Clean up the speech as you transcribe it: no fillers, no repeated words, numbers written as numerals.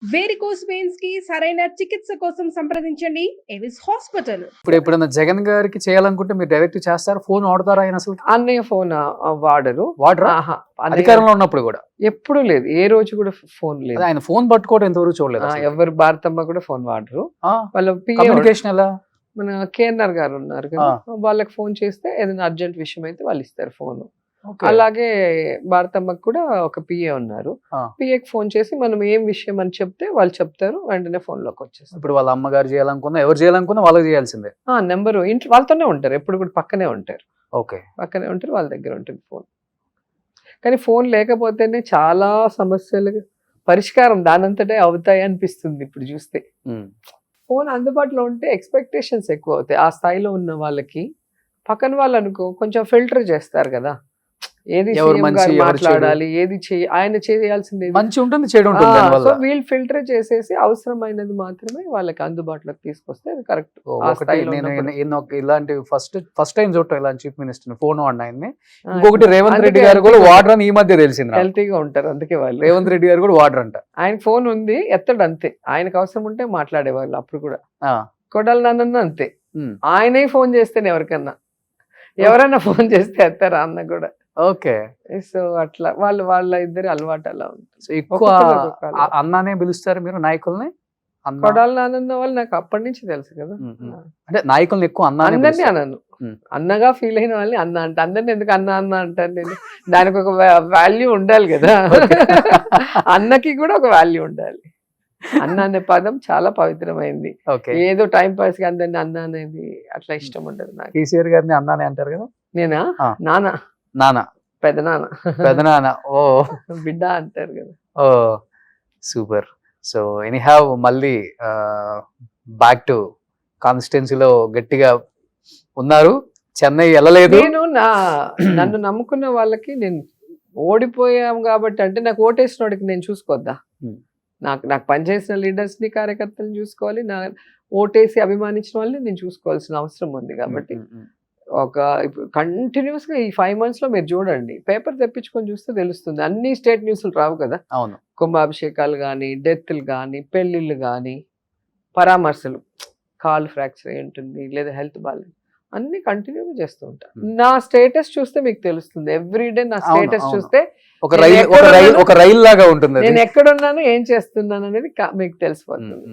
Varicose veins కి సరైన చికిత్స కోసం సంప్రదించండి ఎవిస్ హాస్పిటల్. ఇప్పుడు ఎప్పుడైనా జగన్ గారికి చేయాలనుకుంటే మీరు డైరెక్ట్ చేస్తారు, ఫోన్ వాడతారా ఆయన అసలు? అన్నయ్య ఫోన్ వాడరు. వాడరా? ఆహా, అన్నయ్య అధికారంలో ఉన్నప్పుడు కూడా ఎప్పుడు లేదు, ఏ రోజు కూడా ఫోన్ లేదు. అదే ఆయన ఫోన్ పట్టుకోవడం ఎంతవరకు చూడలేదు అసలు. ఎవరు భారతమ్మ కూడా ఫోన్ వాడరు. ఆ, వాళ్ళ PA కమ్యూనికేషన్ ఎలా? మన కేఎన్ఆర్ గారు ఉన్నారు కదా, వాళ్ళకి ఫోన్ చేస్తే ఏదైనా అర్జెంట్ విషయం అయితే వాళ్ళు ఇస్తారు ఫోన్. ఓకే. అలాగే భారతమ్మకు కూడా ఒక PA ఉన్నారు. ఆ. PAకి ఫోన్ చేసి మనం ఏం విషయం అని చెప్తే వాళ్ళు చెప్తారు, వెంటనే ఫోన్ లోకి వచ్చేస్తారు. ఇప్పుడు వాళ్ళ అమ్మగారు చేయాలనుకున్నా, ఎవరు చేయాలనుకున్నా వాళ్ళకి చేయాల్సిందే. నెంబరు ఇంట్లో వాళ్ళతోనే ఉంటారు, ఎప్పుడు కూడా పక్కనే ఉంటారు. ఓకే. పక్కనే ఉంటారు, వాళ్ళ దగ్గర ఉంటుంది ఫోన్. కానీ ఫోన్ లేకపోతేనే చాలా సమస్యలు పరిష్కారం దానంతటే అవుతాయి అనిపిస్తుంది ఇప్పుడు చూస్తే. ఉమ్. ఫోన్ అందుబాటులో ఉంటే ఎక్స్పెక్టేషన్స్ ఎక్కువ అవుతాయి. ఆ స్థాయిలో ఉన్న వాళ్ళకి పక్కన వాళ్ళు అనుకో కొంచెం ఫిల్టర్ చేస్తారు కదా, ఏది ఎవరు CM మంచి, గారు ఎవరు మాట్లాడాలి, ఏది ఆయన చేయాల్సింది ఏది. మంచి ఉంటుంది, చెడు ఉంటుంది సో దానివల్ల. వీళ్ళు ఫిల్టర్ చేసేసి అవసరమైనది మాత్రమే వాళ్ళకి అందుబాటులోకి తీసుకొస్తే అది కరెక్ట్. ఒకటి నేను ఇలాంటి ఫస్ట్ టైం చూడటం ఇలాంటి చీఫ్ మినిస్టర్ ఫోన్ వాడిన ఆయన్ని. ఇంకొకటి రేవంత్ రెడ్డి గారు కూడా వాడర్ అని ఈ మధ్య తెలిసింది నాకు. హెల్తీగా ఉంటారు అందుకే వాళ్ళు. రేవంత్ రెడ్డి గారు కూడా వాడర్ అంట. ఆయన ఫోన్ ఉంది, ఎత్తడు అంతే. ఆయనకు అవసరం ఉంటే మాట్లాడేవాళ్ళు అప్పుడు కూడా. ఆ, కొడాలి నాన్న అంతే, ఉమ్. ఆయనే ఫోన్ చేస్తేనే ఎవరికన్నా, ఎవరైనా ఫోన్ చేస్తే ఎత్తారా అన్న కూడా. ఓకే. సో అట్లా వాళ్ళ ఇద్దరి అలవాటు అలా ఉంటుంది. సో ఎక్కువ ఒక్కొక్కరు ఒక్కొక్క అలవాటు. అన్నానే పిలుస్తారు మీరు నాయకుల్ని? అన్న. కొడాలి నాన్న వాళ్ళు నాకు అప్పటి నుంచి తెలుసు కదా. ఉమ్, ఉమ్. అంటే నాయకుల్ని ఎక్కువ అన్నానే అందరినీ పిలుస్తారు. అనను, ఉమ్. అన్నగా ఫీల్ అయిన వాళ్ళని అన్న అంటే, అందరిని ఎందుకు అన్న అన్న అంటాను నేను. దానికి ఒక వాల్యూ ఉండాలి కదా. అన్నకి కూడా ఒక వాల్యూ ఉండాలి. అన్న అనే పదం చాలా పవిత్రమైంది. ఓకే. ఏదో టైం పాస్ కి అందరిని అన్న అనేది అట్లా ఇష్టం ఉండదు నాకు. కేసీఆర్ గారిని అన్నానే అంటారు కదా. నేనా? ఆ. నాన్న, నాన్న, పెద్ద నాన్న, పెదనాన్న. ఓ బిడ్డ అంటారు కదా. ఓ సూపర్. సో ఎనీహావ్ మళ్ళీ బ్యాక్ టు కాన్స్టిట్యున్సీలో గట్టిగా ఉన్నారు. చెన్నై వెళ్ళలేదు. నేను నన్ను నమ్ముకున్న వాళ్ళకి నేను ఓడిపోయాం కాబట్టి, అంటే నాకు ఓటేసిన వాడికి నేను చూసుకోవద్దా? నాకు పనిచేసిన లీడర్స్ ని, కార్యకర్తలను చూసుకోవాలి, నా ఓటేసి అభిమానించిన వాళ్ళని నేను చూసుకోవాల్సిన అవసరం ఉంది. కాబట్టి ఒక కంటిన్యూస్ గా ఈ 5 months లో మీరు చూడండి, పేపర్ తెప్పించుకొని చూస్తే తెలుస్తుంది. అన్ని స్టేట్ న్యూస్లు రావు కదా. అవును. కుంభాభిషేకాలు కానీ, డెత్లు కానీ, పెళ్లిళ్ళు కానీ, పరామర్శలు, కాలు ఫ్రాక్చర్ అయి ఉంటుంది లేదా హెల్త్ బాగాలేదు, అన్ని కంటిన్యూగా చేస్తూ ఉంటాను. నా స్టేటస్ చూస్తే మీకు తెలుస్తుంది. ఎవ్రీడే నా స్టేటస్ అవును. చూస్తే ఒక రైలు లాగా ఉంటుంది. నేను ఎక్కడున్నాను, ఏం చేస్తున్నాను అనేది మీకు తెలిసిపోతుంది.